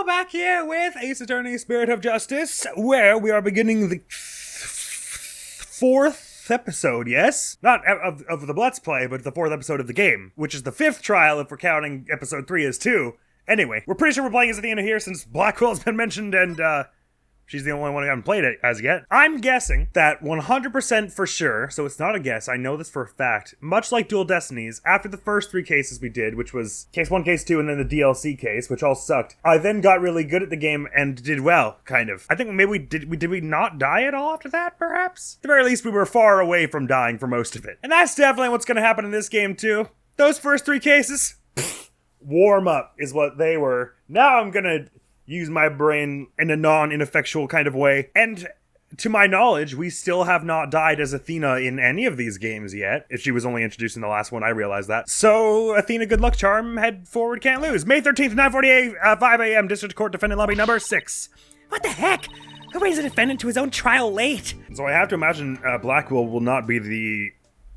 back here with Ace Attorney Spirit of Justice, where we are beginning the fourth episode, yes? Not of the Let's Play, but the fourth episode of the game, which is the fifth trial if we're counting episode 3 as 2. Anyway, we're pretty sure we're playing as Athena here since Blackwell's been mentioned and, she's the only one who hasn't played it as yet. I'm guessing that 100% for sure, so it's not a guess, I know this for a fact, much like Dual Destinies, after the first 3 cases we did, which was case 1, case 2, and then the DLC case, which all sucked, I then got really good at the game and did well, kind of. I think maybe did we not die at all after that, perhaps? At the very least, we were far away from dying for most of it. And that's definitely what's gonna happen in this game, too. Those first 3 cases, warm up is what they were. Now I'm gonna use my brain in a non-ineffectual kind of way. And to my knowledge, we still have not died as Athena in any of these games yet. If she was only introduced in the last one, I realized that. So, Athena, good luck charm, head forward, can't lose. May 13th, 9:48, 5 a.m., District Court Defendant Lobby number 6. What the heck? Who brings a defendant to his own trial late? So I have to imagine Blackwell will not be the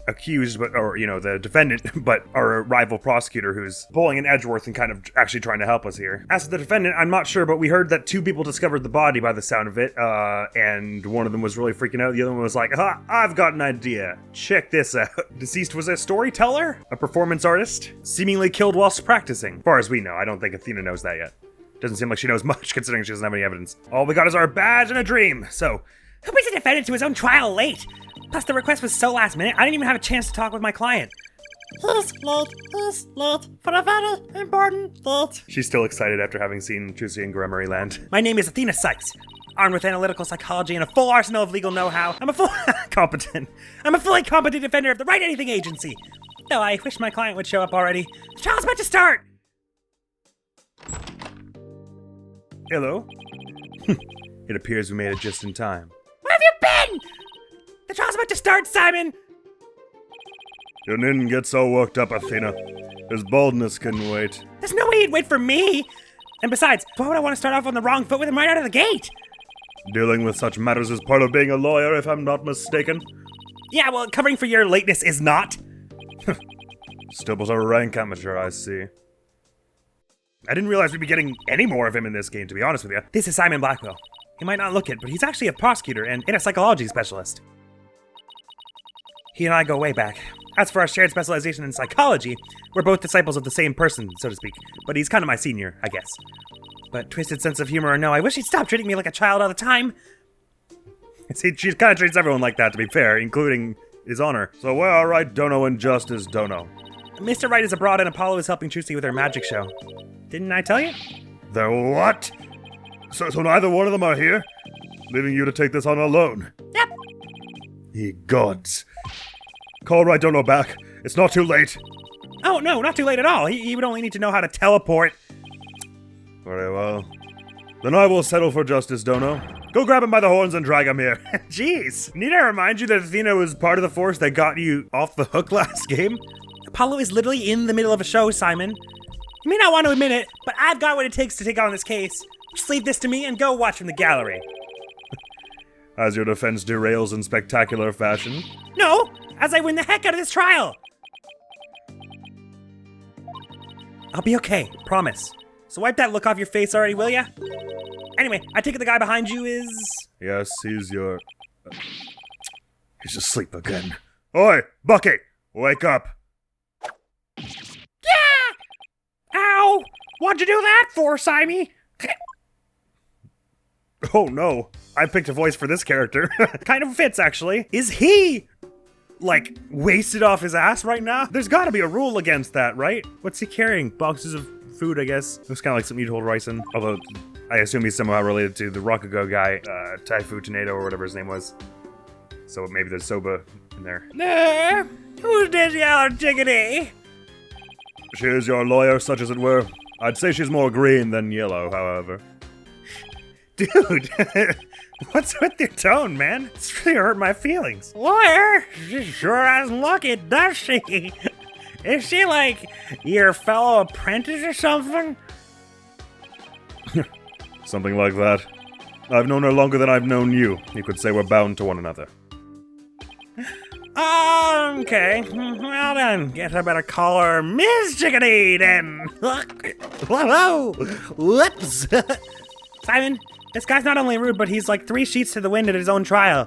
accused, or the defendant, but our rival prosecutor who's pulling an Edgeworth and kind of actually trying to help us here. As for the defendant, I'm not sure, but we heard that 2 people discovered the body by the sound of it, and one of them was really freaking out. The other one was like, I've got an idea. Check this out. Deceased was a storyteller, a performance artist, seemingly killed whilst practicing. As far as we know, I don't think Athena knows that yet. Doesn't seem like she knows much, considering she doesn't have any evidence. All we got is our badge and a dream, so... Who brings a defendant to his own trial late? Plus, the request was so last minute, I didn't even have a chance to talk with my client. He's late for a very important date. She's still excited after having seen Trucy and Memory Land. My name is Athena Cykes. Armed with analytical psychology and a full arsenal of legal know-how, I'm a fully competent defender of the Wright Anything Agency. Though I wish my client would show up already. The trial's about to start! Hello? It appears we made it just in time. Where have you been? The trial's about to start, Simon! You needn't get so worked up, Athena. His boldness can wait. There's no way he'd wait for me! And besides, why would I want to start off on the wrong foot with him right out of the gate? Dealing with such matters is part of being a lawyer, if I'm not mistaken. Yeah, well, covering for your lateness is not. Still but a rank amateur, I see. I didn't realize we'd be getting any more of him in this game, to be honest with you. This is Simon Blackwell. He might not look it, but he's actually a prosecutor and a psychology specialist. He and I go way back. As for our shared specialization in psychology, we're both disciples of the same person, so to speak. But he's kind of my senior, I guess. But twisted sense of humor or no, I wish he'd stop treating me like a child all the time. See, she kind of treats everyone like that, to be fair, including his honor. So where are Wright, Dono, and Justice Dono? Mr. Wright is abroad and Apollo is helping Trucy with her magic show. Didn't I tell you? They're what? So neither one of them are here? Leaving you to take this on alone? Yep. Ye gods. Call Wright Dono back. It's not too late. Oh, no, not too late at all. He would only need to know how to teleport. Very well. Then I will settle for Justice Dono. Go grab him by the horns and drag him here. Jeez. Need I remind you that Athena was part of the force that got you off the hook last game? Apollo is literally in the middle of a show, Simon. You may not want to admit it, but I've got what it takes to take on this case. Just leave this to me and go watch from the gallery. As your defense derails in spectacular fashion. No, as I win the heck out of this trial. I'll be okay, promise. So wipe that look off your face already, will ya? Anyway, I take it the guy behind you is... Yes, he's asleep again. Oi, Bucky, wake up. Yeah! Ow! What'd you do that for, Simon? Oh no, I picked a voice for this character. Kind of fits, actually. Is he, like, wasted off his ass right now? There's gotta be a rule against that, right? What's he carrying? Boxes of food, I guess. Looks kind of like something you'd hold rice in. Although, I assume he's somehow related to the Rokugo guy, Taifu Tornado, or whatever his name was. So maybe there's soba in there. Who's this yellow chickadee? She is your lawyer, such as it were. I'd say she's more green than yellow, however. Dude, what's with your tone, man? It's really hurt my feelings. Lawyer? She sure doesn't look it, does she? Is she like your fellow apprentice or something? Something like that. I've known her longer than I've known you. You could say we're bound to one another. Okay, well then, guess I better call her Miss Chickadee then. Whoa, whoops. Simon, this guy's not only rude, but he's like 3 sheets to the wind at his own trial.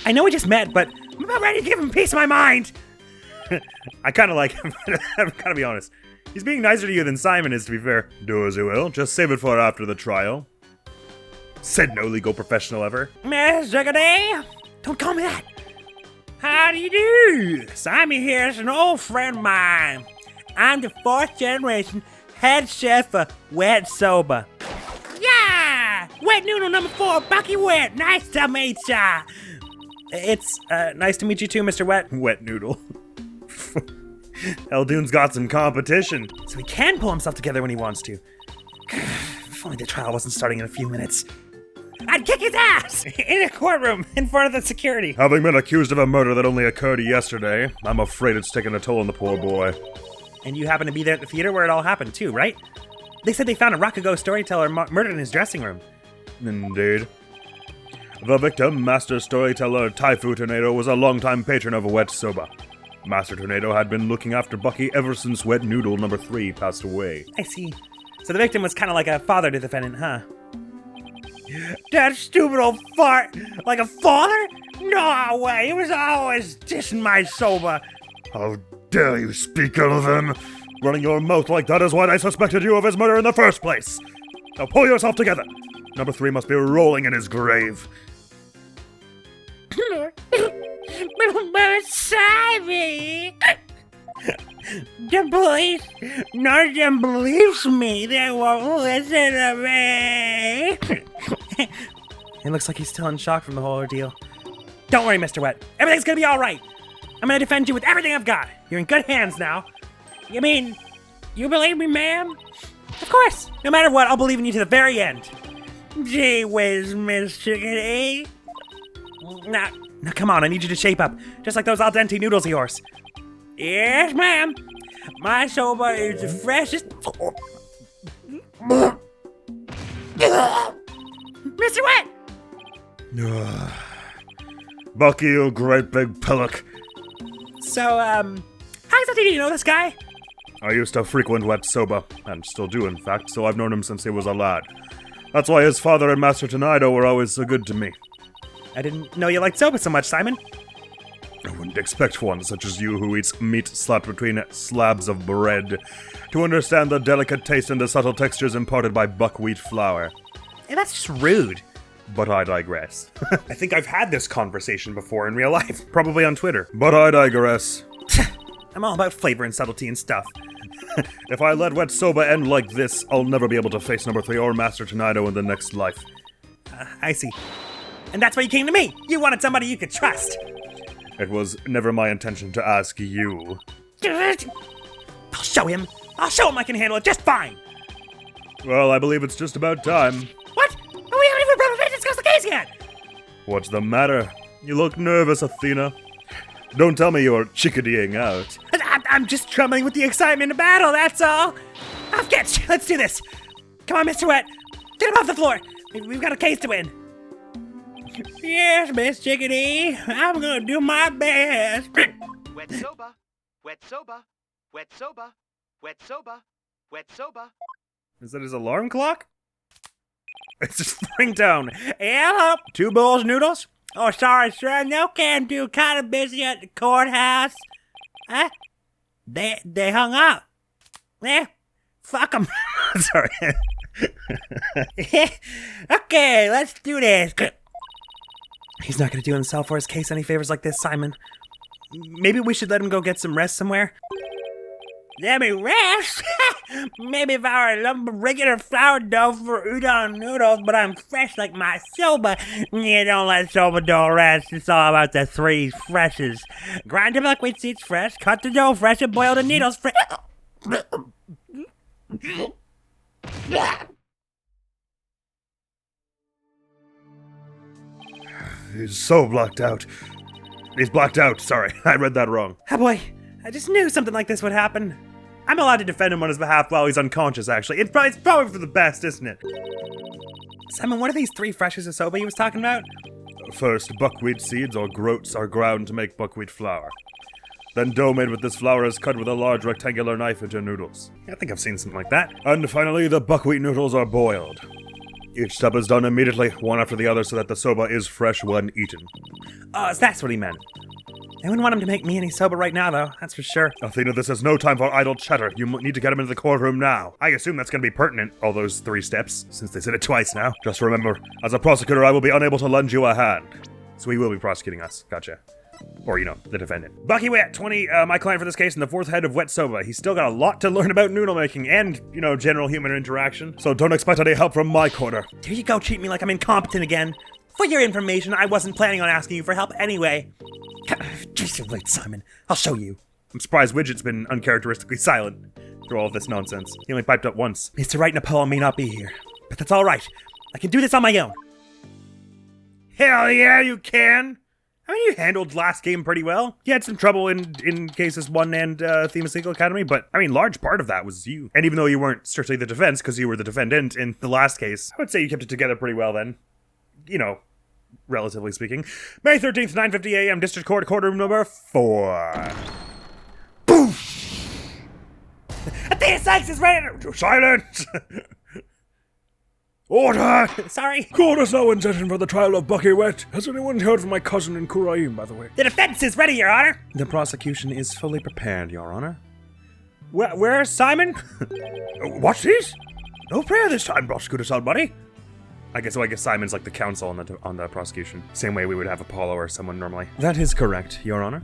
I know we just met, but I'm about ready to give him peace of my mind. I kind of like him. I've got to be honest. He's being nicer to you than Simon is, to be fair. Do as you will. Just save it for after the trial. Said no legal professional ever. Miss Chickadee, don't call me that. How do you do? Simon here is an old friend of mine. I'm the 4th generation head chef for Wet Soba. Yeah! Wet Noodle number 4, Bucky Wet. Nice to meet ya. It's nice to meet you too, Mr. Wet. Wet Noodle. Eldune's got some competition. So he can pull himself together when he wants to. If only the trial wasn't starting in a few minutes. I'd kick his ass! In a courtroom, in front of the security. Having been accused of a murder that only occurred yesterday, I'm afraid it's taken a toll on the poor boy. And you happen to be there at the theater where it all happened too, right? They said they found a Rakugo storyteller murdered in his dressing room. Indeed. The victim, Master Storyteller Taifu Tornado, was a longtime patron of Wet Soba. Master Tornado had been looking after Bucky ever since Wet Noodle number 3 passed away. I see. So the victim was kind of like a father to the defendant, huh? That stupid old fart! Like a father? No way! He was always dissing my soba. How dare you speak ill of him? Running your mouth like that is why I suspected you of his murder in the first place. Now pull yourself together. Number 3 must be rolling in his grave. Simon! The police, none of them believes me. They won't listen to me. It looks like he's still in shock from the whole ordeal. Don't worry, Mr. Wet. Everything's gonna be all right. I'm gonna defend you with everything I've got. You're in good hands now. You mean, you believe me, ma'am? Of course. No matter what, I'll believe in you to the very end. Gee whiz, Miss Chickadee. Now, come on, I need you to shape up. Just like those al dente noodles of yours. Yes, ma'am. My soba is the freshest. Mr. Wet! Bucky, you great big pillock. So, how exactly do you know this guy? I used to frequent Wet Soba, and still do in fact, so I've known him since he was a lad. That's why his father and Master Tornado were always so good to me. I didn't know you liked soba so much, Simon. I wouldn't expect one such as you who eats meat slapped between slabs of bread to understand the delicate taste and the subtle textures imparted by buckwheat flour. Hey, that's just rude. But I digress. I think I've had this conversation before in real life, probably on Twitter. But I digress. I'm all about flavor and subtlety and stuff. If I let Wet Soba end like this, I'll never be able to face number 3 or Master Tornado in the next life. I see. And that's why you came to me. You wanted somebody you could trust. It was never my intention to ask you. I'll show him. I'll show him I can handle it just fine. Well, I believe it's just about time. What? Oh, we haven't even probably discussed the case yet. What's the matter? You look nervous, Athena. Don't tell me you're chickadeeing out. I'm just trembling with the excitement of battle, that's all. Off catch. Let's do this. Come on, Mr. Wet. Get him off the floor. We've got a case to win. Yes, Miss Chickadee. I'm gonna do my best. Wet soba, wet soba, wet soba, wet soba, wet soba. Is that his alarm clock? It's just ringtone. Hello. 2 bowls of noodles? Oh, sorry, sir. No can do. Kind of busy at the courthouse. Huh? They hung up. Eh? Fuck them. Sorry. Okay, let's do this. He's not gonna do himself or his case any favors like this, Simon. Maybe we should let him go get some rest somewhere. Let me rest? Maybe if I were a regular flour dough for udon noodles, but I'm fresh like my soba. You don't let soba dough rest. It's all about the 3 freshes. Grind the buckwheat seeds fresh, cut the dough fresh, and boil the needles fresh. He's so blacked out. He's blacked out, sorry. I read that wrong. Oh boy, I just knew something like this would happen. I'm allowed to defend him on his behalf while he's unconscious, actually. It's probably for the best, isn't it? Simon, what are these 3 freshes of soba he was talking about? First, buckwheat seeds or groats are ground to make buckwheat flour. Then dough made with this flour is cut with a large rectangular knife into noodles. I think I've seen something like that. And finally, the buckwheat noodles are boiled. Each step is done immediately, one after the other, so that the soba is fresh when eaten. Oh, so that's what he meant. I wouldn't want him to make me any soba right now, though, that's for sure. Athena, this is no time for idle chatter. You need to get him into the courtroom now. I assume that's going to be pertinent, all those 3 steps, since they said it twice now. Just remember, as a prosecutor, I will be unable to lend you a hand. So he will be prosecuting us. Gotcha. Or, the defendant. Bucky Wet, 20, my client for this case, and the 4th head of Wet Soba. He's still got a lot to learn about noodle making and, general human interaction. So don't expect any help from my corner. Here you go, treat me like I'm incompetent again. For your information, I wasn't planning on asking you for help anyway. Just wait, Simon. I'll show you. I'm surprised Widget's been uncharacteristically silent through all of this nonsense. He only piped up once. Mr. Wright and Apollo may not be here, but that's all right. I can do this on my own. Hell yeah, you can! I mean, you handled last game pretty well. You had some trouble in cases 1 and Thema Legal Academy, but, large part of that was you. And even though you weren't strictly the defense, because you were the defendant in the last case, I would say you kept it together pretty well then. Relatively speaking. May 13th, 9:50 a.m., District Court, courtroom number 4. Boof! Athena Cykes is ready to... Silence! Order! Sorry. Court is now in session for the trial of Bucky Wet. Has anyone heard from my cousin in Khura'In, by the way? The defense is ready, Your Honor. The prosecution is fully prepared, Your Honor. Where's Simon? What's this? No prayer this time, prosecutor somebody. I guess Simon's like the counsel on the prosecution. Same way we would have Apollo or someone normally. That is correct, Your Honor.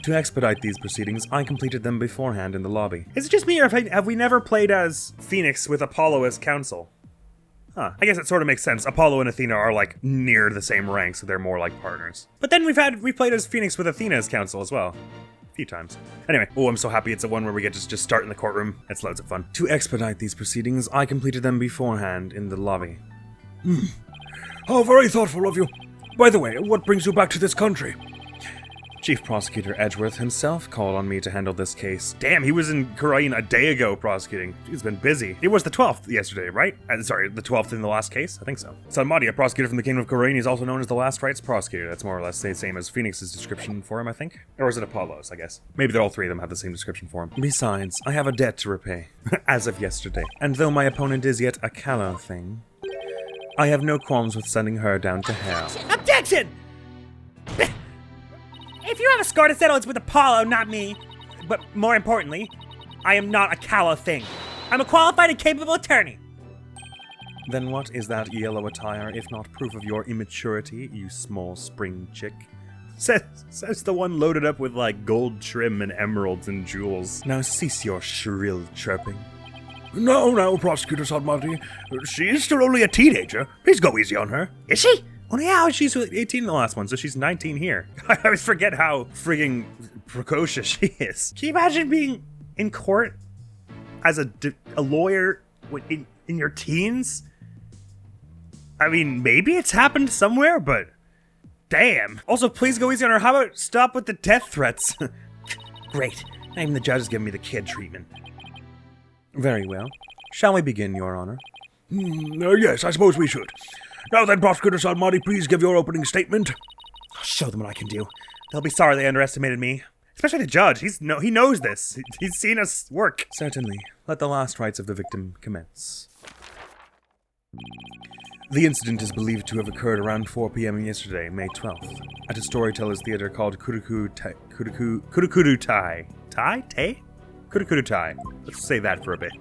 To expedite these proceedings, I completed them beforehand in the lobby. Is it just me, or have we never played as Phoenix with Apollo as counsel? Huh. I guess it sort of makes sense. Apollo and Athena are near the same rank, so they're more like partners. But then we played as Phoenix with Athena as counsel as well. A few times. Anyway, I'm so happy it's the one where we get to just start in the courtroom. It's loads of fun. To expedite these proceedings, I completed them beforehand in the lobby. How very thoughtful of you. By the way, what brings you back to this country? Chief Prosecutor Edgeworth himself called on me to handle this case. Damn, he was in Khura'In a day ago prosecuting. He's been busy. It was the 12th yesterday, right? Sorry, the 12th in the last case? I think so. Salmadi, a prosecutor from the Kingdom of Khura'In, is also known as the Last Rights Prosecutor. That's more or less the same as Phoenix's description for him, I think. Or is it Apollo's, I guess? Maybe all 3 of them have the same description for him. Besides, I have a debt to repay, as of yesterday. And though my opponent is yet a callow thing, I have no qualms with sending her down to hell. Objection! If you have a score to settle, it's with Apollo, not me. But more importantly, I am not a callow thing. I'm a qualified and capable attorney. Then what is that yellow attire, if not proof of your immaturity, you small spring chick? Says the one loaded up with gold trim and emeralds and jewels. Now cease your shrill chirping. No, Prosecutor Salmadi. She is still only a teenager. Please go easy on her. Is she? Oh yeah, she's 18 in the last one, so she's 19 here. I always forget how frigging precocious she is. Can you imagine being in court as a lawyer in your teens? I mean, maybe it's happened somewhere, but damn. Also, please go easy on her. How about stop with the death threats? Great. Not even the judge is giving me the kid treatment. Very well. Shall we begin, Your Honor? Yes, I suppose we should. Now then, Prosecutor Salmadi, please give your opening statement. I'll show them what I can do. They'll be sorry they underestimated me. Especially the judge. He knows this. He's seen us work. Certainly. Let the last rites of the victim commence. The incident is believed to have occurred around 4 p.m. yesterday, May 12th, at a storyteller's theater called Kura'In. Kura'In. Let's say that for a bit,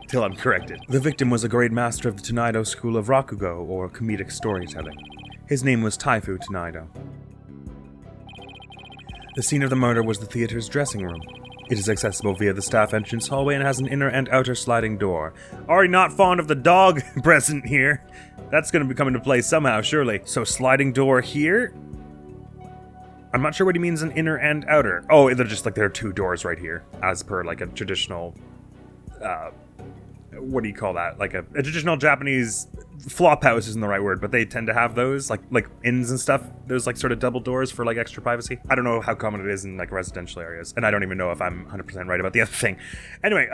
till I'm corrected. The victim was a grade master of the Tonaido School of Rakugo, or comedic storytelling. His name was Taifu Tonaido. The scene of the murder was the theater's dressing room. It is accessible via the staff entrance hallway and has an inner and outer sliding door. Already not fond of the dog present here. That's going to come into play somehow, surely. So sliding door here? I'm not sure what he means in inner and outer. Oh, they're just there are 2 doors right here, as per a traditional, what do you call that? A traditional Japanese flop house isn't the right word, but they tend to have those, like inns and stuff. There's like sort of double doors for like extra privacy. I don't know how common it is in like residential areas, and I don't even know if I'm 100% right about the other thing. Anyway,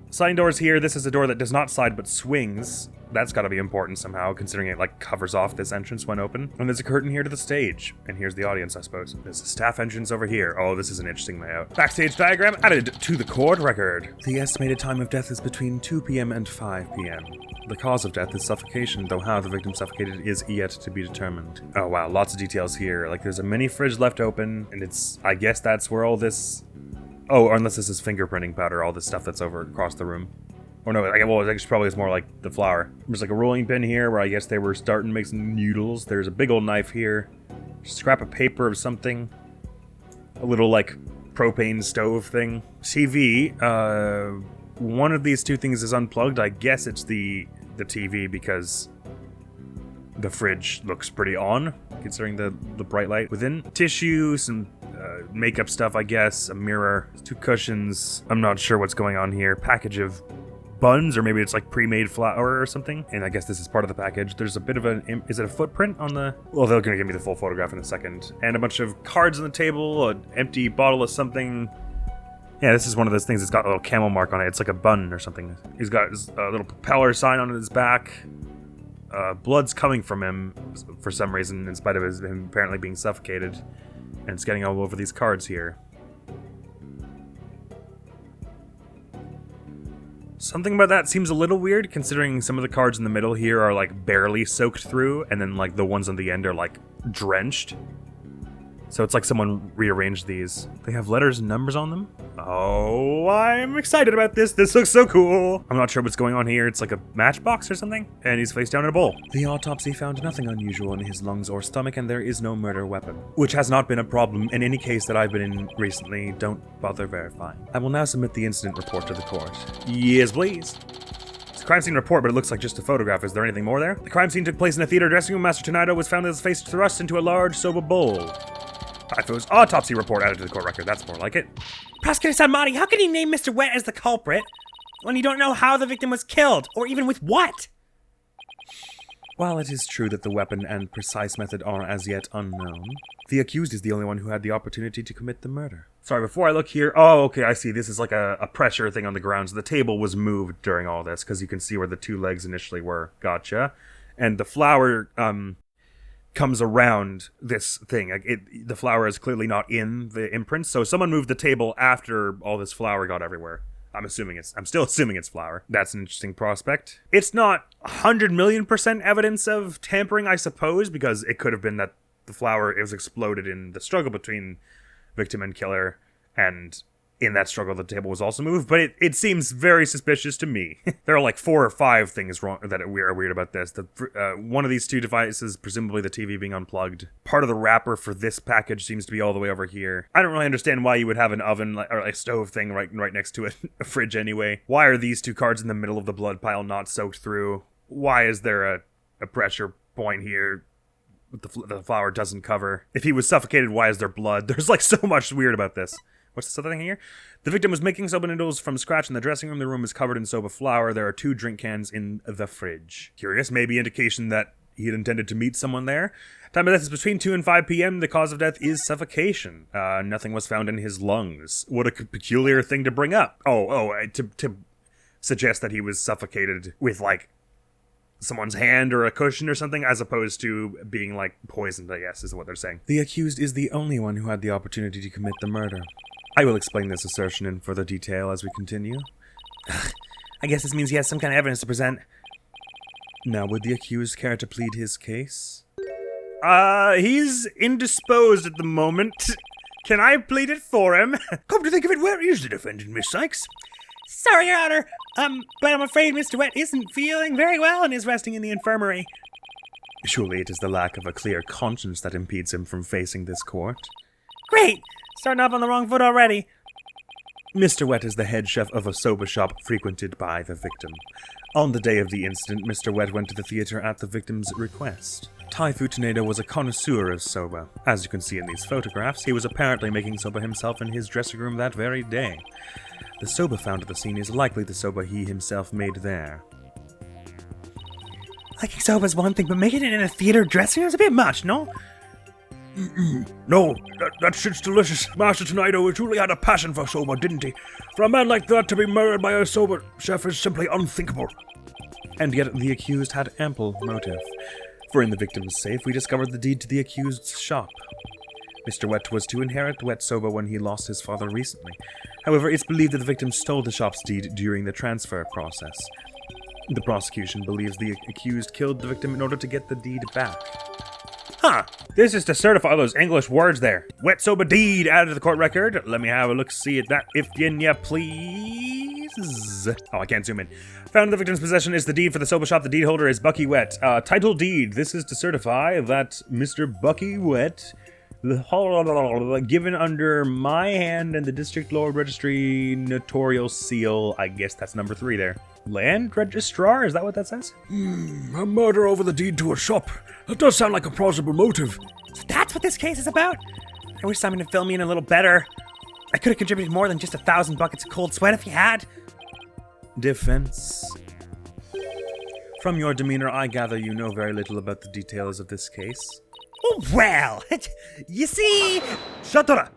sliding doors here. This is a door that does not slide but swings. That's got to be important somehow, considering it like covers off this entrance when open. And there's a curtain here to the stage, and here's the audience, I suppose. There's a staff entrance over here. Oh, this is an interesting layout. Backstage diagram added to the court record. The estimated time of death is between 2 p.m. and 5 p.m. The cause of death is suffocation, though how the victim suffocated is yet to be determined. Oh wow, lots of details here. Like there's a mini fridge left open, and I guess that's where all this... Oh, unless this is fingerprinting powder, all this stuff that's over across the room. Or no, well, it actually probably is more like the flour. There's like a rolling pin here where I guess they were starting to make some noodles. There's a big old knife here. Scrap of paper of something. A little like propane stove thing. TV. One of these two things is unplugged. I guess it's the TV because the fridge looks pretty on, considering the bright light within. Tissue, some makeup stuff, I guess. A mirror, 2 cushions. I'm not sure what's going on here. Package of buns, or maybe it's like pre-made flour or something, and I guess this is part of the package. There's a bit of is it a footprint on the... Well, they're gonna give me the full photograph in a second. And a bunch of cards on the table, an empty bottle of something. Yeah, this is one of those things that's got a little camel mark on it. It's like a bun or something. He's got a little propeller sign on his back. Blood's coming from him for some reason, in spite of him apparently being suffocated. And it's getting all over these cards here. Something about that seems a little weird, considering some of the cards in the middle here are like barely soaked through, and then like the ones on the end are like drenched. So it's like someone rearranged these. They have letters and numbers on them. Oh, I'm excited about this. This looks so cool. I'm not sure what's going on here. It's like a matchbox or something, and he's face down in a bowl. The autopsy found nothing unusual in his lungs or stomach, and there is no murder weapon, which has not been a problem in any case that I've been in recently. Don't bother verifying. I will now submit the incident report to the court. Yes, please. It's a crime scene report, but it looks like just a photograph. Is there anything more there? The crime scene took place in a theater dressing room. Master Tornado was found with his face thrust into a large soba bowl. Typho's autopsy report added to the court record. That's more like it. Prosecutor Samadi, how can you name Mr. Wet as the culprit when you don't know how the victim was killed, or even with what? While it is true that the weapon and precise method are as yet unknown, the accused is the only one who had the opportunity to commit the murder. Sorry, before I look here... Oh, okay, I see. This is like a pressure thing on the ground. So the table was moved during all this, because you can see where the 2 legs initially were. Gotcha. And the flour... comes around this thing. The flour is clearly not in the imprint, so someone moved the table after all this flour got everywhere. I'm still assuming it's flour. That's an interesting prospect. It's not 100,000,000% evidence of tampering, I suppose, because it could have been that the flour was exploded in the struggle between victim and killer, and in that struggle the table was also moved, but it seems very suspicious to me. There are like 4 or 5 things wrong that are weird about this. One of these 2 devices, presumably the TV being unplugged. Part of the wrapper for this package seems to be all the way over here. I don't really understand why you would have an oven or a stove thing right next to a fridge anyway. Why are these 2 cards in the middle of the blood pile not soaked through? Why is there a pressure point here the flour doesn't cover? If he was suffocated, why is there blood? There's like so much weird about this. What's this other thing here? The victim was making soba noodles from scratch in the dressing room. The room is covered in soba flour. There are 2 drink cans in the fridge. Curious, maybe indication that he had intended to meet someone there. Time of death is between 2 and 5 p.m. The cause of death is suffocation. Nothing was found in his lungs. What a peculiar thing to bring up. To suggest that he was suffocated with, like, someone's hand or a cushion or something, as opposed to being, like, poisoned, I guess, is what they're saying. The accused is the only one who had the opportunity to commit the murder. I will explain this assertion in further detail as we continue. I guess this means he has some kind of evidence to present. Now, would the accused care to plead his case? He's indisposed at the moment. Can I plead it for him? Come to think of it, where is the defendant, Miss Cykes? Sorry, Your Honor, but I'm afraid Mr. Wet isn't feeling very well and is resting in the infirmary. Surely it is the lack of a clear conscience that impedes him from facing this court. Great! Starting off on the wrong foot already. Mr. Wet is the head chef of a soba shop frequented by the victim. On the day of the incident, Mr. Wet went to the theater at the victim's request. Typhoon Tornado was a connoisseur of soba. As you can see in these photographs, he was apparently making soba himself in his dressing room that very day. The soba found at the scene is likely the soba he himself made there. Liking soba's one thing, but making it in a theater dressing room is a bit much, no? No, that shit's delicious. Master Tornado truly had a passion for soba, didn't he? For a man like that to be murdered by a soba chef is simply unthinkable. And yet the accused had ample motive. For in the victim's safe, we discovered the deed to the accused's shop. Mr. Wet was to inherit Wet Soba when he lost his father recently. However, it's believed that the victim stole the shop's deed during the transfer process. The prosecution believes the accused killed the victim in order to get the deed back. Huh. This is to certify those English words there. Wet soba deed added to the court record. Let me have a look-see at that, if ya please. Oh, I can't zoom in. Found in the victim's possession is the deed for the soba shop. The deed holder is Bucky Wet. Title deed. This is to certify that Mr. Bucky Wet, given under my hand and the District Lord Registry notarial seal. I guess that's number 3 there. Land registrar? Is that what that says? A murder over the deed to a shop. That does sound like a plausible motive. So that's what this case is about? I wish someone had filled me in a little better. I could have contributed more than just 1,000 buckets of cold sweat if you had. Defense. From your demeanor, I gather you know very little about the details of this case. Oh, well, you see... Shut up!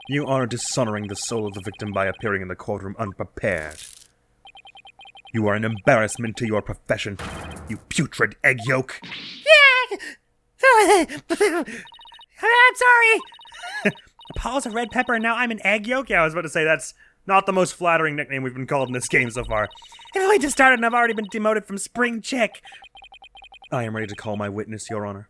You are dishonoring the soul of the victim by appearing in the courtroom unprepared. You are an embarrassment to your profession, you putrid egg yolk. Yeah! I'm sorry! Paul's a red pepper and now I'm an egg yolk? Yeah, I was about to say that's not the most flattering nickname we've been called in this game so far. If I just started and I've already been demoted from spring chick. I am ready to call my witness, Your Honor.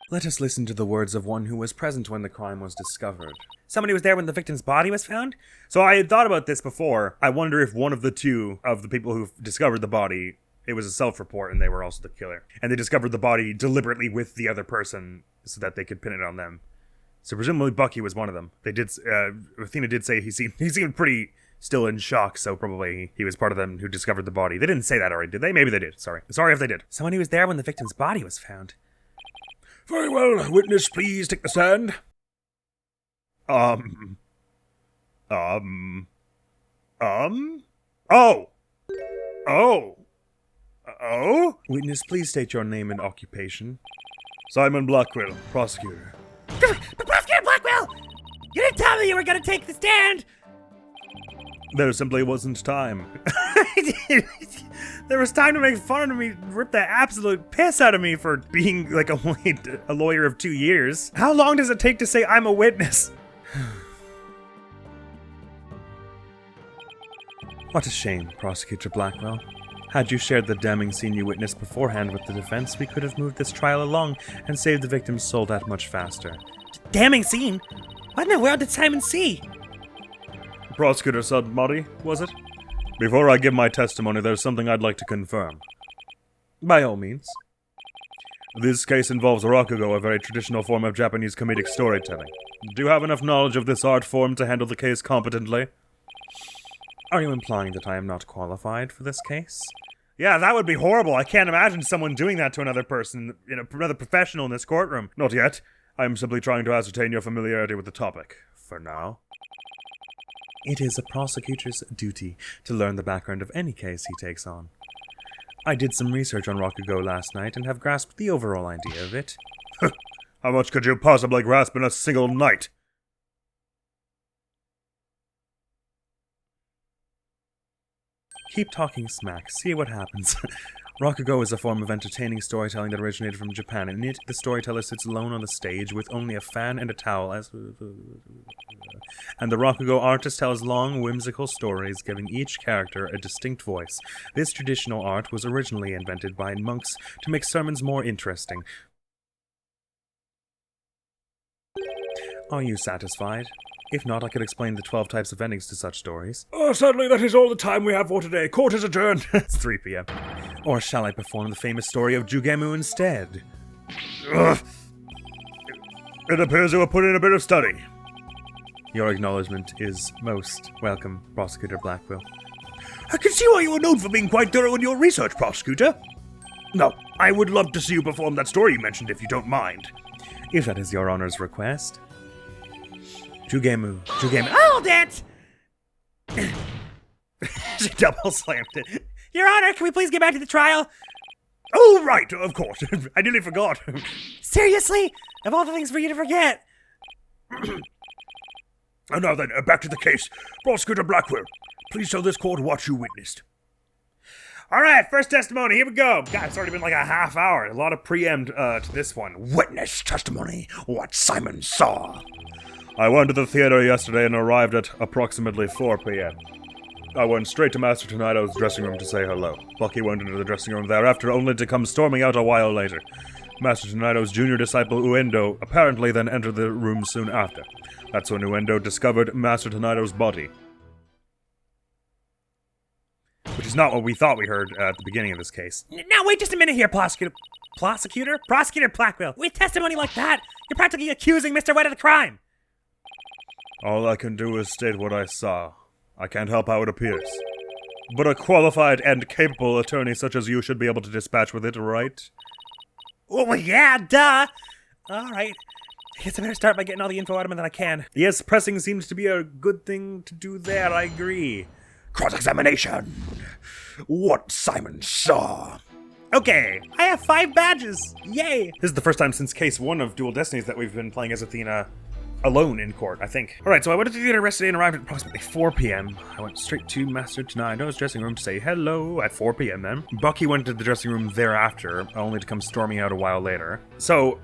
Let us listen to the words of one who was present when the crime was discovered. Somebody was there when the victim's body was found? So I had thought about this before. I wonder if one of the two of the people who discovered the body, it was a self-report and they were also the killer. And they discovered the body deliberately with the other person so that they could pin it on them. So presumably Bucky was one of them. They did. Athena did say he seemed pretty still in shock, so probably he was part of them who discovered the body. They didn't say that already, did they? Maybe they did. Sorry if they did. Someone who was there when the victim's body was found. Very well, witness, please take the stand. Oh. Witness, please state your name and occupation. Simon Blackwell, prosecutor. But Prosecutor Blackwell! You didn't tell me you were gonna take the stand! There simply wasn't time. There was time to make fun of me, rip the absolute piss out of me for being like only a lawyer of 2 years. How long does it take to say I'm a witness? What a shame, Prosecutor Blackwell. Had you shared the damning scene you witnessed beforehand with the defense, we could have moved this trial along and saved the victim's soul that much faster. Damning scene? What in the world did Simon see? Prosecutor Sudmuddy, was it? Before I give my testimony, there's something I'd like to confirm. By all means. This case involves rakugo, a very traditional form of Japanese comedic storytelling. Do you have enough knowledge of this art form to handle the case competently? Are you implying that I am not qualified for this case? Yeah, that would be horrible. I can't imagine someone doing that to another person, another professional in this courtroom. Not yet. I am simply trying to ascertain your familiarity with the topic, for now. It is a prosecutor's duty to learn the background of any case he takes on. I did some research on rakugo last night and have grasped the overall idea of it. How much could you possibly grasp in a single night? Keep talking smack, see what happens. Rakugo is a form of entertaining storytelling that originated from Japan. In it, the storyteller sits alone on the stage with only a fan and a towel and the Rakugo artist tells long, whimsical stories, giving each character a distinct voice. This traditional art was originally invented by monks to make sermons more interesting. Are you satisfied? If not, I could explain the 12 types of endings to such stories. Sadly, that is all the time we have for today. Court is adjourned. It's 3 p.m. Or shall I perform the famous story of Jugemu instead? Ugh. It appears you have put in a bit of study. Your acknowledgement is most welcome, Prosecutor Blackwell. I can see why you are known for being quite thorough in your research, Prosecutor. No, I would love to see you perform that story you mentioned, if you don't mind. If that is your honor's request. Jugemu. Hold it! She double slammed it. Your Honor, can we please get back to the trial? Oh, right, of course. I nearly forgot. Seriously? Of all the things for you to forget. And now then, back to the case. Prosecutor Blackwell, please tell this court what you witnessed. All right, first testimony. Here we go. God, it's already been like a half hour. A lot of preempt to this one. Witness testimony, what Simon saw. I went to the theater yesterday and arrived at approximately 4 p.m. I went straight to Master Tornado's dressing room to say hello. Bucky went into the dressing room thereafter, only to come storming out a while later. Master Tornado's junior disciple Uendo apparently then entered the room soon after. That's when Uendo discovered Master Tornado's body. Which is not what we thought we heard at the beginning of this case. Now wait just a minute here, Prosecutor Blackwell. With testimony like that, you're practically accusing Mr. Wright of the crime. All I can do is state what I saw. I can't help how it appears. But a qualified and capable attorney such as you should be able to dispatch with it, right? Well, yeah, duh. All right. I guess I better start by getting all the info out of him that I can. Yes, pressing seems to be a good thing to do there, I agree. Cross-examination. What Simon saw. Okay, I have 5 badges. Yay! This is the first time since case 1 of Dual Destinies that we've been playing as Athena alone in court, I think. Alright, so I went to the theater yesterday and arrived at approximately 4 p.m. I went straight to Master Tornado's dressing room to say hello at 4 p.m. then. Bucky went to the dressing room thereafter, only to come storming out a while later. So,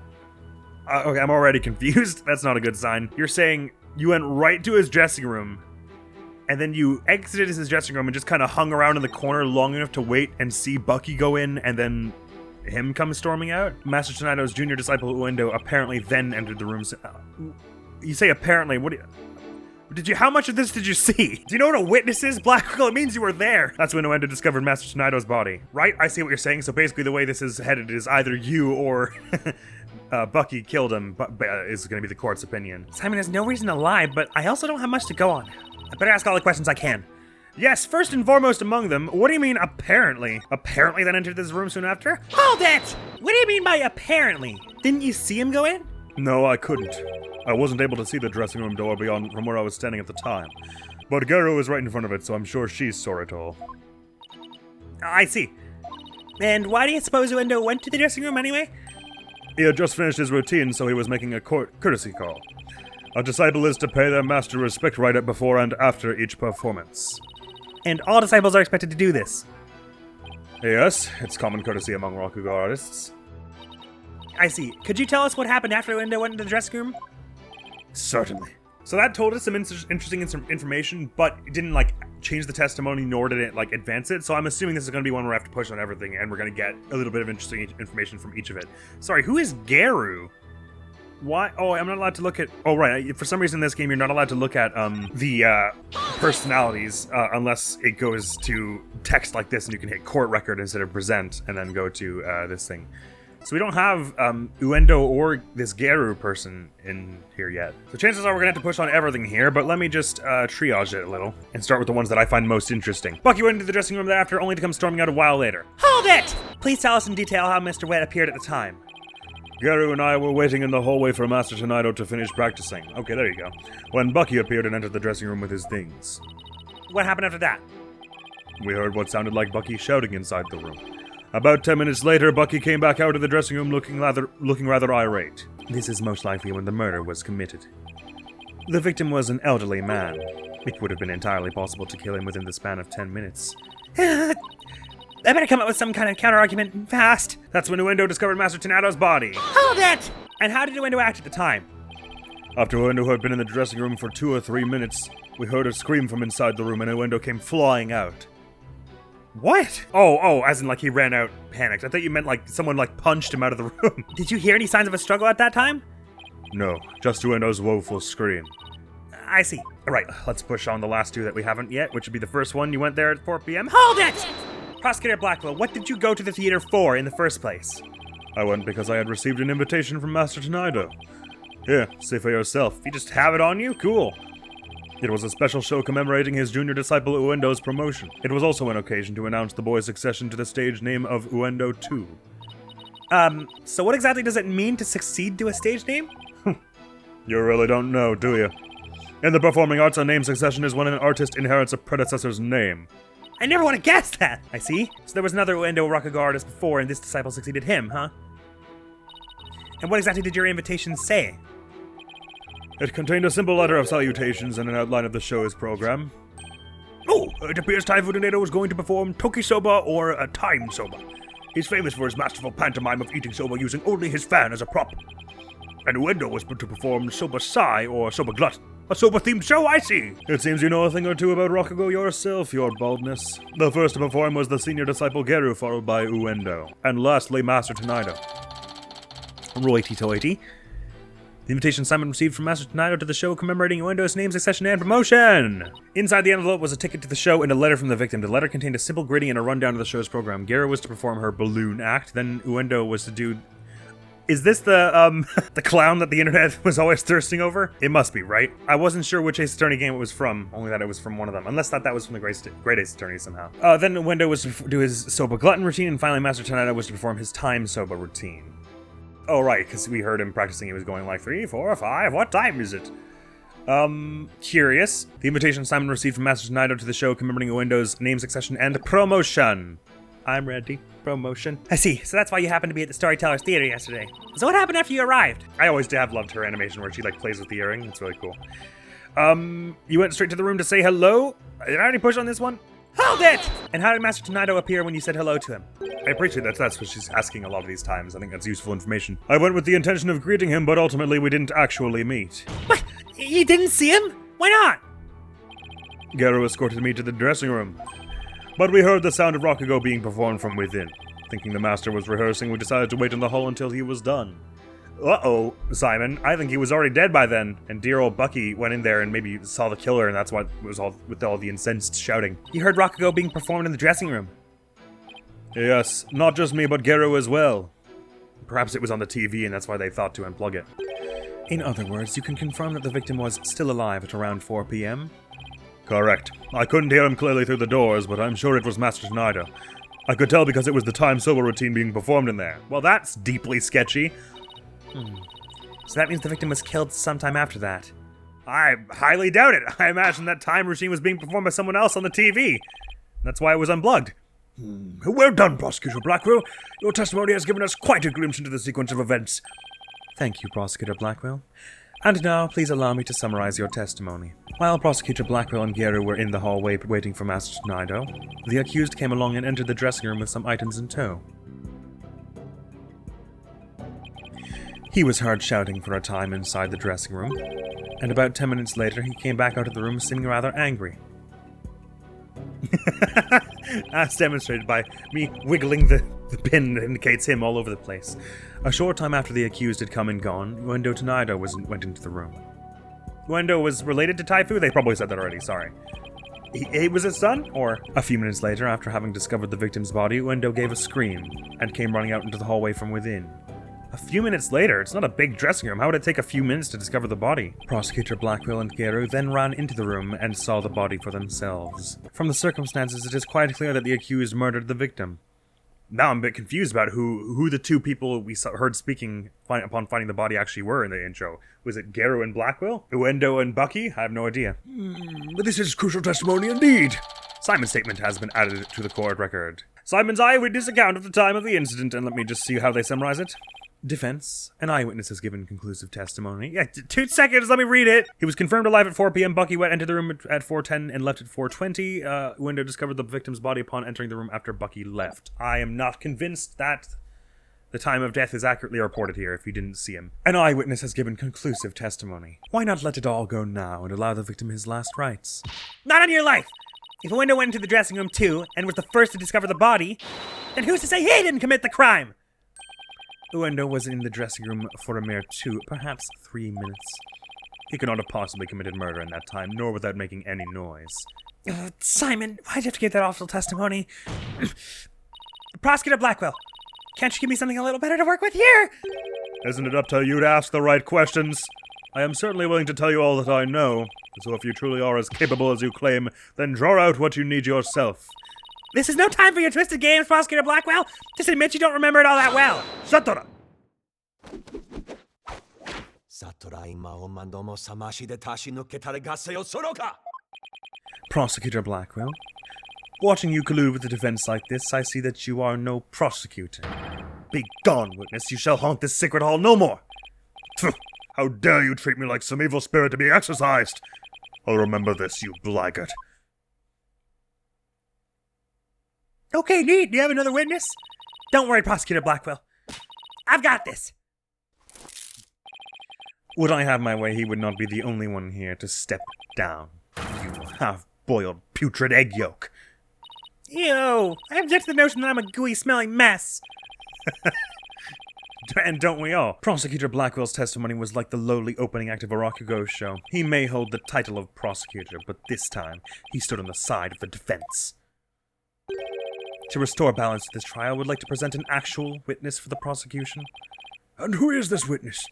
okay, I'm already confused. That's not a good sign. You're saying you went right to his dressing room, and then you exited his dressing room and just kind of hung around in the corner long enough to wait and see Bucky go in, and then him come storming out? Master Tornado's junior disciple Uendo apparently then entered the room. You say apparently, what do you, how much of this did you see? Do you know what a witness is, Blackwell? It means you were there. That's when Uendo discovered Master Tornado's body. Right? I see what you're saying. So basically the way this is headed is either you or Bucky killed him, but is going to be the court's opinion. Simon has no reason to lie, but I also don't have much to go on. I better ask all the questions I can. Yes, first and foremost among them, what do you mean apparently? Apparently then entered this room soon after? Hold it! What do you mean by apparently? Didn't you see him go in? No, I couldn't. I wasn't able to see the dressing room door beyond from where I was standing at the time. But Garu was right in front of it, so I'm sure she saw it all. I see. And why do you suppose Uendo went to the dressing room anyway? He had just finished his routine, so he was making a courtesy call. A disciple is to pay their master respect right before and after each performance. And all disciples are expected to do this? Yes, it's common courtesy among Rakugo artists. I see. Could you tell us what happened after Uendo went into the dressing room? Certainly. So that told us some interesting information, but it didn't, change the testimony, nor did it, advance it. So I'm assuming this is going to be one where we have to push on everything, and we're going to get a little bit of interesting information from each of it. Sorry, who is Garu? Why? Oh, I'm not allowed to look at... Oh, right. For some reason in this game, you're not allowed to look at the personalities unless it goes to text like this, and you can hit court record instead of present, and then go to this thing. So we don't have Uendo or this Garu person in here yet. So chances are we're going to have to push on everything here, but let me just triage it a little and start with the ones that I find most interesting. Bucky went into the dressing room thereafter, only to come storming out a while later. Hold it! Please tell us in detail how Mr. Wet appeared at the time. Garu and I were waiting in the hallway for Master Tornado to finish practicing. Okay, there you go. When Bucky appeared and entered the dressing room with his things. What happened after that? We heard what sounded like Bucky shouting inside the room. About 10 minutes later, Bucky came back out of the dressing room looking rather irate. This is most likely when the murder was committed. The victim was an elderly man. It would have been entirely possible to kill him within the span of 10 minutes. I better come up with some kind of counter-argument fast. That's when Uendo discovered Master Tornado's body. Hold it! And how did Uendo act at the time? After Uendo had been in the dressing room for 2 or 3 minutes, we heard a scream from inside the room and Uendo came flying out. What? Oh, as in he ran out panicked. I thought you meant someone punched him out of the room. Did you hear any signs of a struggle at that time? No, just Uendo's woeful scream. I see. All right, let's push on the last 2 that we haven't yet, which would be the first one. You went there at 4 p.m. Hold it! Prosecutor Blackwell, what did you go to the theater for in the first place? I went because I had received an invitation from Master Tornado. Here, see for yourself. You just have it on you? Cool. It was a special show commemorating his junior disciple Uendo's promotion. It was also an occasion to announce the boy's succession to the stage name of Uendo 2. So what exactly does it mean to succeed to a stage name? You really don't know, do you? In the performing arts, a name succession is when an artist inherits a predecessor's name. I never would have guessed that! I see. So there was another Uendo Rakugo artist before, and this disciple succeeded him, huh? And what exactly did your invitation say? It contained a simple letter of salutations and an outline of the show's program. Oh, it appears Taifu Tornado is going to perform Toki Soba or a Time Soba. He's famous for his masterful pantomime of eating soba using only his fan as a prop. And Uendo was to perform Soba Sai or Soba Glut. A soba-themed show, I see! It seems you know a thing or two about Rakugo yourself, your baldness. The first to perform was the senior disciple Geru, followed by Uendo. And lastly, Master Tornado. Roity-toity. The invitation Simon received from Master Tornado to the show commemorating Uendo's name, succession, and promotion! Inside the envelope was a ticket to the show and a letter from the victim. The letter contained a simple greeting and a rundown of the show's program. Geru was to perform her balloon act, then Uendo was to do... Is this the, the clown that the internet was always thirsting over? It must be, right? I wasn't sure which Ace Attorney game it was from, only that it was from one of them. Unless that was from the Great Ace Attorney somehow. Then Uendo was to do his Soba Glutton routine, and finally Master Tornado was to perform his Time Soba routine. Oh, right, because we heard him practicing. He was going like 3, 4, 5, what time is it? Curious. The invitation Simon received from Master Tornado to the show commemorating Uendo's name, succession, and promotion. I'm ready. Promotion. I see. So that's why you happened to be at the Storyteller's Theater yesterday. So what happened after you arrived? I always have loved her animation where she like plays with the earring. It's really cool. You went straight to the room to say hello? Did I already push on this one? Hold it! And how did Master Tornado appear when you said hello to him? I appreciate that. That's what she's asking a lot of these times. I think that's useful information. I went with the intention of greeting him, but ultimately we didn't actually meet. What? You didn't see him? Why not? Geru escorted me to the dressing room. But we heard the sound of Rakugo being performed from within. Thinking the master was rehearsing, we decided to wait in the hall until he was done. Uh-oh, Simon. I think he was already dead by then, and dear old Bucky went in there and maybe saw the killer, and that's what was all with all the incensed shouting. You heard Rakugo being performed in the dressing room? Yes, not just me, but Geru as well. Perhaps it was on the TV, and that's why they thought to unplug it. In other words, you can confirm that the victim was still alive at around 4 p.m.? Correct. I couldn't hear him clearly through the doors, but I'm sure it was Master Tornado. I could tell because it was the Time Soba routine being performed in there. Well, that's deeply sketchy. So that means the victim was killed sometime after that. I highly doubt it. I imagine that time routine was being performed by someone else on the TV. That's why it was unplugged. Well done, Prosecutor Blackwell. Your testimony has given us quite a glimpse into the sequence of events. Thank you, Prosecutor Blackwell. And now, please allow me to summarize your testimony. While Prosecutor Blackwell and Geru were in the hallway waiting for Master Tornado, the accused came along and entered the dressing room with some items in tow. He was heard shouting for a time inside the dressing room, and about 10 minutes later he came back out of the room seeming rather angry. As demonstrated by me wiggling the pin that indicates him all over the place. A short time after the accused had come and gone, Uendo Tornado went into the room. Uendo was related to Taifu? They probably said that already, sorry. He was his son? Or... A few minutes later, after having discovered the victim's body, Uendo gave a scream and came running out into the hallway from within. A few minutes later? It's not a big dressing room. How would it take a few minutes to discover the body? Prosecutor Blackwell and Geru then ran into the room and saw the body for themselves. From the circumstances, it is quite clear that the accused murdered the victim. Now I'm a bit confused about who the two people we heard speaking upon finding the body actually were in the intro. Was it Geru and Blackwell? Uendo and Bucky? I have no idea. But this is crucial testimony indeed. Simon's statement has been added to the court record. Simon's eyewitness account of the time of the incident, and let me just see how they summarize it. Defense. An eyewitness has given conclusive testimony. Yeah, 2 seconds, let me read it. He was confirmed alive at 4 p.m. Bucky entered the room at 4:10 and left at 4:20. Uendo discovered the victim's body upon entering the room after Bucky left. I am not convinced that the time of death is accurately reported here if you didn't see him. An eyewitness has given conclusive testimony. Why not let it all go now and allow the victim his last rites? Not on your life! If Uendo went into the dressing room too and was the first to discover the body, then who's to say he didn't commit the crime? Uendo was in the dressing room for a mere 2, perhaps 3 minutes. He could not have possibly committed murder in that time, nor without making any noise. Simon, why'd you have to give that awful testimony? Prosecutor Blackwell, can't you give me something a little better to work with here? Isn't it up to you to ask the right questions? I am certainly willing to tell you all that I know, so if you truly are as capable as you claim, then draw out what you need yourself. This is no time for your twisted games, Prosecutor Blackwell. Just admit you don't remember it all that well. Shut up! Prosecutor Blackwell, watching you collude with the defense like this, I see that you are no prosecutor. Be gone, witness. You shall haunt this sacred hall no more. How dare you treat me like some evil spirit to be exorcised? I'll remember this, you blackguard. Okay, neat. Do you have another witness? Don't worry, Prosecutor Blackwell. I've got this. Would I have my way, he would not be the only one here to step down. You half-boiled, putrid egg yolk. Ew! I object to the notion that I'm a gooey, smelling mess. And don't we all? Prosecutor Blackwell's testimony was like the lowly opening act of a Rakugo show. He may hold the title of prosecutor, but this time, he stood on the side of the defense. To restore balance to this trial, I would like to present an actual witness for the prosecution. And who is this witness?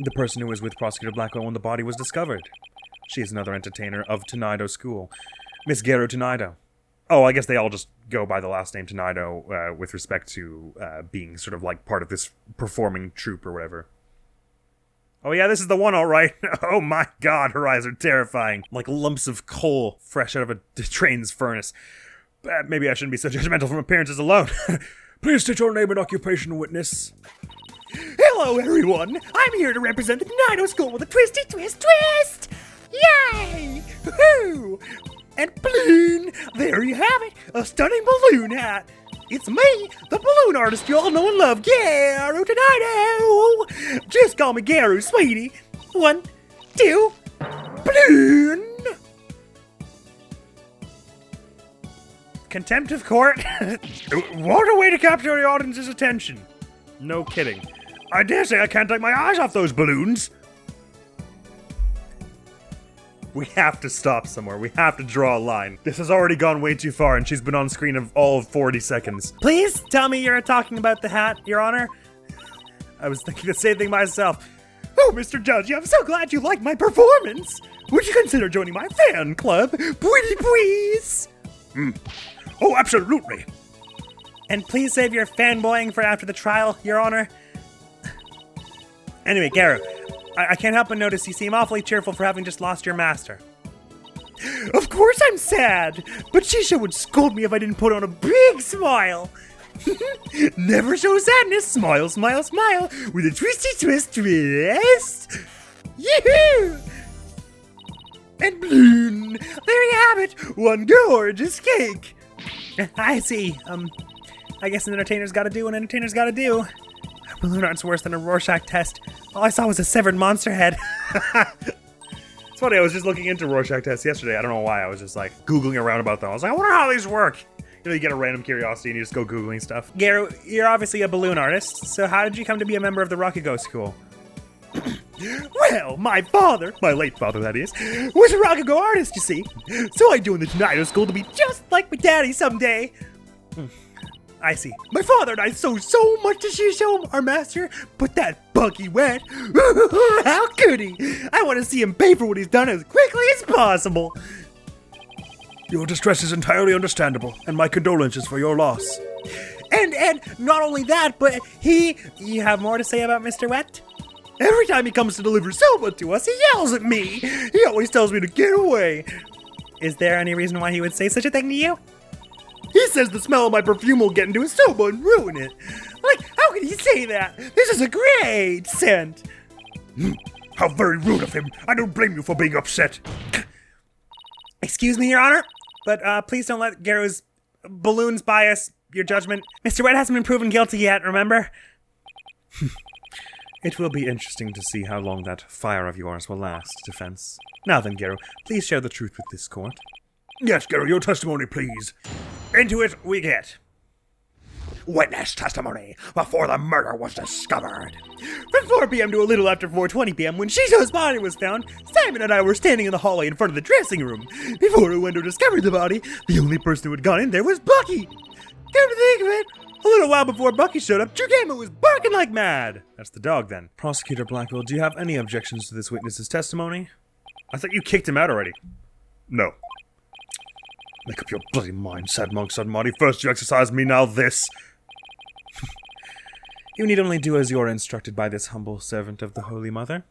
The person who was with Prosecutor Blackwell when the body was discovered. She is another entertainer of Tonaido School, Miss Geru Tonaido. Oh, I guess they all just go by the last name Tonaido with respect to being sort of like part of this performing troupe or whatever. Oh yeah, this is the one, all right. Oh my god, her eyes are terrifying. Like lumps of coal fresh out of a train's furnace. Maybe I shouldn't be so judgmental from appearances alone. Please state your name and occupation, witness. Hello, everyone. I'm here to represent the Tonaido School with a twisty twist twist. Yay! Woohoo! And balloon! There you have it! A stunning balloon hat! It's me, the balloon artist you all know and love, Geru Tonaido! Just call me Geru, sweetie. 1, 2, balloon! Contempt of court? What a way to capture the audience's attention. No kidding. I dare say I can't take my eyes off those balloons. We have to stop somewhere. We have to draw a line. This has already gone way too far, and she's been on screen of all of 40 seconds. Please tell me you're talking about the hat, Your Honor. I was thinking the same thing myself. Oh, Mr. Judge, I'm so glad you liked my performance. Would you consider joining my fan club? Pretty please. Oh, absolutely. And please save your fanboying for after the trial, Your Honor. Anyway, Geru, I can't help but notice you seem awfully cheerful for having just lost your master. Of course I'm sad, but Shisha would scold me if I didn't put on a big smile. Never show sadness, smile, smile, smile, with a twisty twist twist. Yoo-hoo! And balloon, there you have it, one gorgeous cake. I see, I guess an entertainer's gotta do what an entertainer's gotta do. Balloon art's worse than a Rorschach test. All I saw was a severed monster head. It's funny, I was just looking into Rorschach tests yesterday. I don't know why. I was just like Googling around about them. I was like, I wonder how these work. You know, you get a random curiosity and you just go Googling stuff. Geru, you're obviously a balloon artist. So how did you come to be a member of the Rakugo School? Well, my father, my late father that is, was a Rakugo artist, you see. So I joined the Tonaido School to be just like my daddy someday. I see. My father and I sold so much to Shisho, our master, but that buggy wet. How could he? I want to see him pay for what he's done as quickly as possible. Your distress is entirely understandable, and my condolences for your loss. And not only that, but you have more to say about Mr. Wet? Every time he comes to deliver soba to us, he yells at me. He always tells me to get away. Is there any reason why he would say such a thing to you? He says the smell of my perfume will get into his soba and ruin it. Like, how can he say that? This is a great scent. How very rude of him. I don't blame you for being upset. Excuse me, Your Honor, but please don't let Geru's balloons bias your judgment. Mr. Wet hasn't been proven guilty yet, remember? It will be interesting to see how long that fire of yours will last, defense. Now then, Geru, please share the truth with this court. Yes, Geru, your testimony, please. Into it we get. Witness testimony before the murder was discovered. From 4 p.m. to a little after 4:20 p.m. when Shisho's body was found, Simon and I were standing in the hallway in front of the dressing room. Before Uendo discovered the body, the only person who had gone in there was Bucky. Come to think of it, a little while before Bucky showed up, Chugama was barking like mad. That's the dog then. Prosecutor Blackwell, do you have any objections to this witness's testimony? I thought you kicked him out already. No. Make up your bloody mind, sad monk, son Marty. First you exercise me, now this. You need only do as you are instructed by this humble servant of the Holy Mother.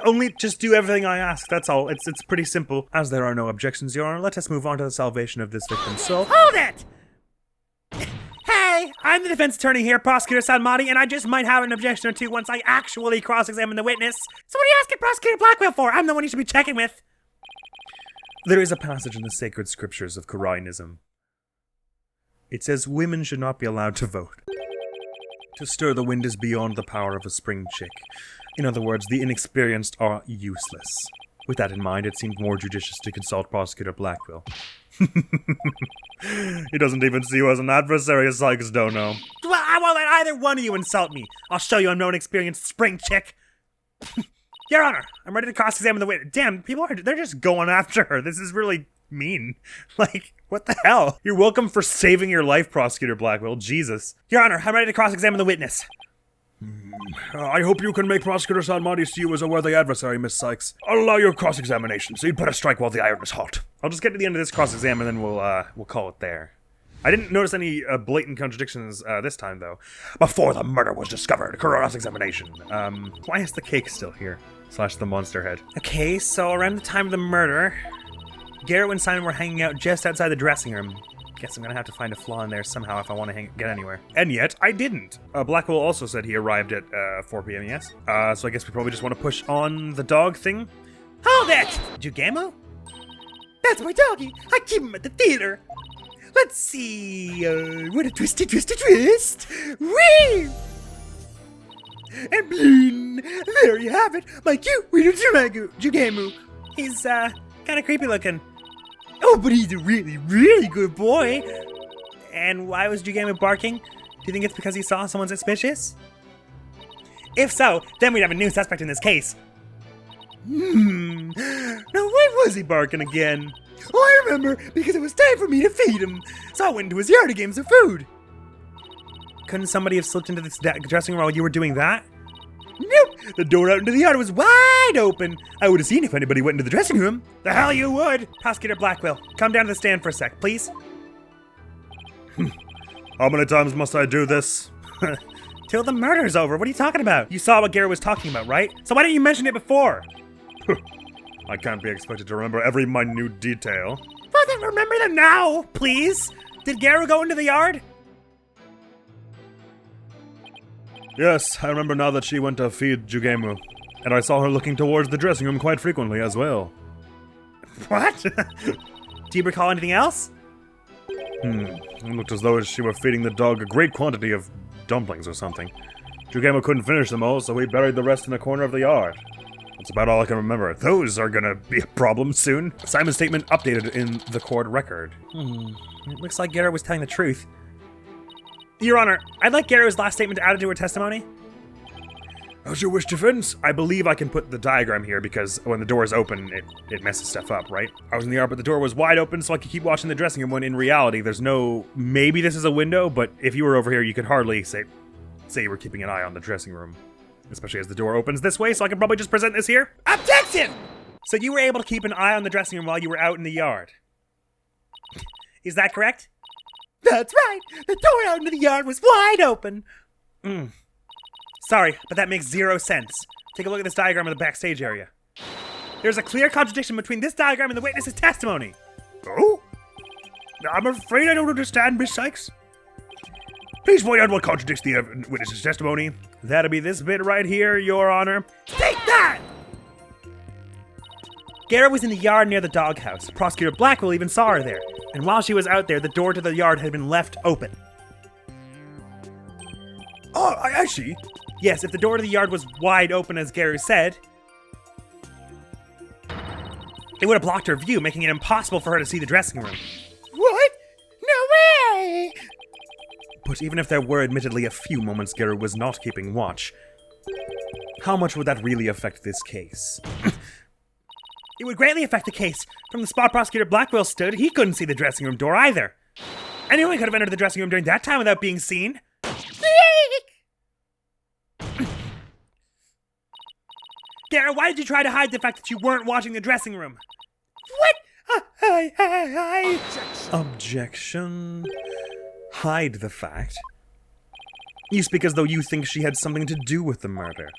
Only just do everything I ask, that's all. It's pretty simple. As there are no objections, Your Honor, let us move on to the salvation of this victim's soul. Hold it! Hey, I'm the defense attorney here, Prosecutor Sanmati, and I just might have an objection or two once I actually cross-examine the witness. So what are you asking Prosecutor Blackwell for? I'm the one you should be checking with. There is a passage in the sacred scriptures of Khura'Inism. It says women should not be allowed to vote. To stir the wind is beyond the power of a spring chick. In other words, the inexperienced are useless. With that in mind, it seemed more judicious to consult Prosecutor Blackwell. He doesn't even see you as an adversary, as Cykes don't know. Well, I won't let either one of you insult me. I'll show you I'm no inexperienced spring chick. Your Honor, I'm ready to cross-examine the witness. Damn, they're just going after her. This is really mean. Like, what the hell? You're welcome for saving your life, Prosecutor Blackwell. Jesus. Your Honor, I'm ready to cross-examine the witness. I hope you can make Prosecutor Sanmati see you as a worthy adversary, Miss Cykes. I'll allow your cross-examination, so you'd better strike while the iron is hot. I'll just get to the end of this cross-exam and then we'll call it there. I didn't notice any blatant contradictions this time, though. Before the murder was discovered, cross-examination. Why is the cake still here? / the monster head. Okay, so around the time of the murder, Garrett and Simon were hanging out just outside the dressing room. Guess I'm gonna have to find a flaw in there somehow if I want to get anywhere. And yet, I didn't. Blackwell also said he arrived at 4 p.m., yes? So I guess we probably just want to push on the dog thing. Hold it! Jugamo? That's my doggy. I keep him at the theater. Let's see. What a twisty, twisty twist. Whee! And bloom. There you have it. My cute little Jugamo. He's, kind of creepy looking. Oh, but he's a really, really good boy. And why was Jugamo barking? Do you think it's because he saw someone suspicious? If so, then we'd have a new suspect in this case. Now why was he barking again? Oh, I remember, because it was time for me to feed him. So I went into his yard to give him some food. Couldn't somebody have slipped into this dressing room while you were doing that? Nope, the door out into the yard was wide open. I would have seen if anybody went into the dressing room. The hell you would! Prosecutor Blackwell, come down to the stand for a sec, please. How many times must I do this? Till the murder's over, what are you talking about? You saw what Garrett was talking about, right? So why didn't you mention it before? I can't be expected to remember every minute detail. Well, then remember them now, please! Did Garrett go into the yard? Yes, I remember now that she went to feed Jugamo, and I saw her looking towards the dressing room quite frequently as well. What? Do you recall anything else? It looked as though she were feeding the dog a great quantity of dumplings or something. Jugamo couldn't finish them all, so he buried the rest in a corner of the yard. That's about all I can remember. Those are gonna be a problem soon. Simon's statement updated in the court record. It looks like Garrett was telling the truth. Your Honor, I'd like Garrett's last statement added to her testimony. As you wish, defense. I believe I can put the diagram here because when the door is open, it messes stuff up, right? I was in the yard, but the door was wide open, so I could keep watching the dressing room when in reality, there's no... Maybe this is a window, but if you were over here, you could hardly say you were keeping an eye on the dressing room. Especially as the door opens this way, so I can probably just present this here. Objection! So you were able to keep an eye on the dressing room while you were out in the yard. Is that correct? That's right. The door out into the yard was wide open. Sorry, but that makes 0 sense. Take a look at this diagram of the backstage area. There's a clear contradiction between this diagram and the witness's testimony. Oh? I'm afraid I don't understand, Miss Cykes. Please point out what contradicts the witness's testimony. That'll be this bit right here, Your Honor. Take that! Garrett was in the yard near the doghouse. Prosecutor Blackwell even saw her there. And while she was out there, the door to the yard had been left open. Oh, I see. Yes, if the door to the yard was wide open, as Garrett said, it would have blocked her view, making it impossible for her to see the dressing room. What? No way! But even if there were admittedly a few moments Garrett was not keeping watch, how much would that really affect this case? It would greatly affect the case. From the spot Prosecutor Blackwell stood, he couldn't see the dressing room door either. Anyone could have entered the dressing room during that time without being seen. Garrett, why did you try to hide the fact that you weren't watching the dressing room? What? Objection. Hide the fact. You speak as though you think she had something to do with the murder.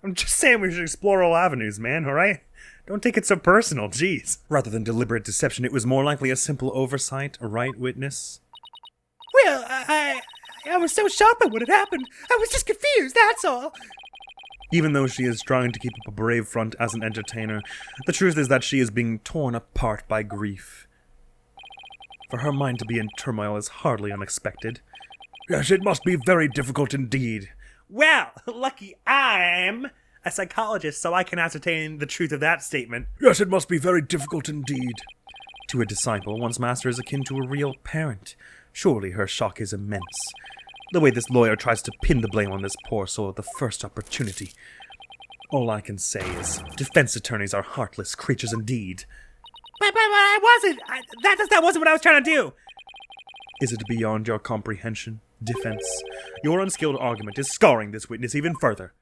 I'm just saying we should explore all avenues, man, alright? Don't take it so personal, jeez. Rather than deliberate deception, it was more likely a simple oversight, a right witness. Well, I was so shocked by what had happened. I was just confused, that's all. Even though she is trying to keep up a brave front as an entertainer, the truth is that she is being torn apart by grief. For her mind to be in turmoil is hardly unexpected. Yes, it must be very difficult indeed. Well, lucky I'm a psychologist, so I can ascertain the truth of that statement. Yes, it must be very difficult indeed. To a disciple, one's master is akin to a real parent. Surely her shock is immense. The way this lawyer tries to pin the blame on this poor soul at the first opportunity. All I can say is, defense attorneys are heartless creatures indeed. But I wasn't. That wasn't what I was trying to do. Is it beyond your comprehension, defense? Your unskilled argument is scarring this witness even further.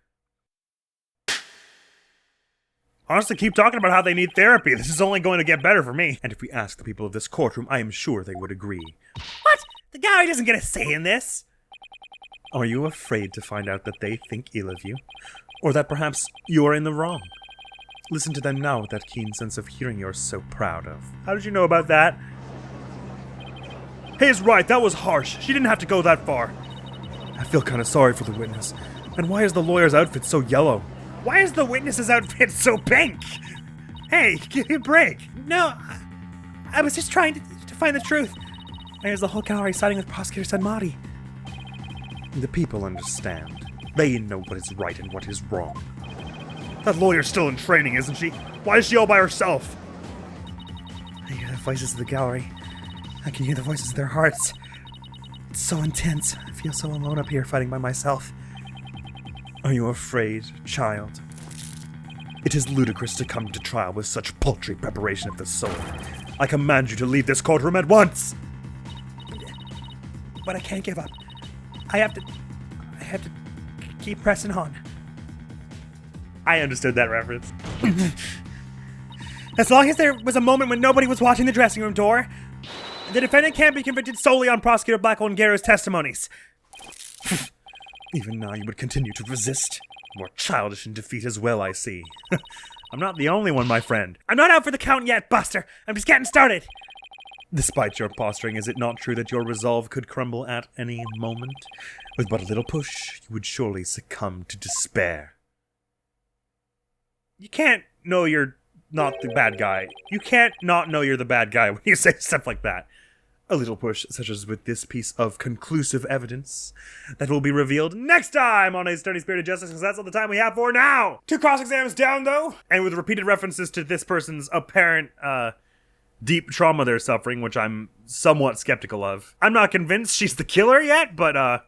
Honestly, keep talking about how they need therapy. This is only going to get better for me. And if we ask the people of this courtroom, I am sure they would agree. What? The gallery doesn't get a say in this. Are you afraid to find out that they think ill of you? Or that perhaps you are in the wrong? Listen to them now with that keen sense of hearing you're so proud of. How did you know about that? He's right, that was harsh. She didn't have to go that far. I feel kind of sorry for the witness. And why is the lawyer's outfit so yellow? Why is the witness's outfit so pink? Hey, give me a break. No, I was just trying to find the truth. There's the whole gallery siding with Prosecutor Sanmati. The people understand. They know what is right and what is wrong. That lawyer's still in training, isn't she? Why is she all by herself? I hear the voices of the gallery. I can hear the voices of their hearts. It's so intense. I feel so alone up here fighting by myself. Are you afraid, child? It is ludicrous to come to trial with such paltry preparation of the soul. I command you to leave this courtroom at once! But I can't give up. I have to keep pressing on. I understood that reference. As long as there was a moment when nobody was watching the dressing room door, the defendant can't be convicted solely on Prosecutor Blackwell and Garrow's testimonies. Even now you would continue to resist. More childish in defeat as well, I see. I'm not the only one, my friend. I'm not out for the count yet, Buster. I'm just getting started. Despite your posturing, is it not true that your resolve could crumble at any moment? With but a little push, you would surely succumb to despair. You can't know you're not the bad guy. You can't not know you're the bad guy when you say stuff like that. A little push, such as with this piece of conclusive evidence, that will be revealed next time on A Sturdy Spirit of Justice, because that's all the time we have for now! 2 cross-exams down, though, and with repeated references to this person's apparent, deep trauma they're suffering, which I'm somewhat skeptical of. I'm not convinced she's the killer yet, but,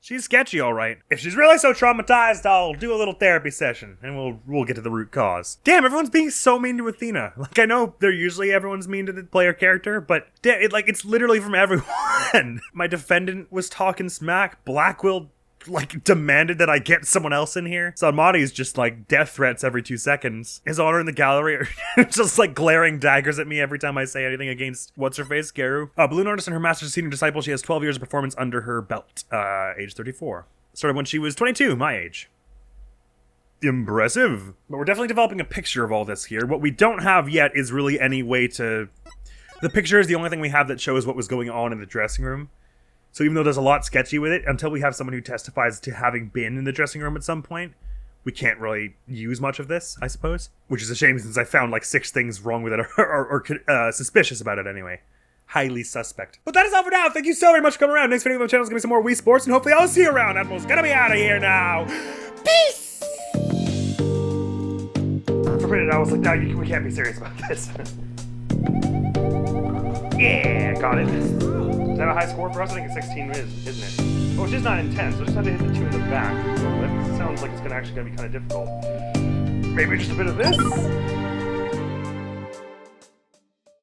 she's sketchy, all right. If she's really so traumatized, I'll do a little therapy session, and we'll get to the root cause. Damn, everyone's being so mean to Athena. Like, I know everyone's mean to the player character, but it's literally from everyone. My defendant was talking smack. Blackwell, demanded that I get someone else in here. Sanmati's just, death threats every 2 seconds. His honor in the gallery are just, glaring daggers at me every time I say anything against what's-her-face, Garu. Balloon artist and her master's senior disciple. She has 12 years of performance under her belt. Age 34. Started when she was 22, my age. Impressive. But we're definitely developing a picture of all this here. What we don't have yet is really any way to... The picture is the only thing we have that shows what was going on in the dressing room. So even though there's a lot sketchy with it, until we have someone who testifies to having been in the dressing room at some point, we can't really use much of this, I suppose. Which is a shame since I found 6 things wrong with it, or suspicious about it anyway. Highly suspect. But that is all for now. Thank you so very much for coming around. Next video on the channel is going to be some more Wii Sports, and hopefully I'll see you around. Admiral's gonna be out of here now. Peace! For a minute I was like, no, we can't be serious about this. Yeah, got it. Is that a high score for us? I think it's 16, isn't it? Oh, it's just not intense, so I just have to hit the 2 in the back. So that sounds like it's actually gonna be kind of difficult. Maybe just a bit of this?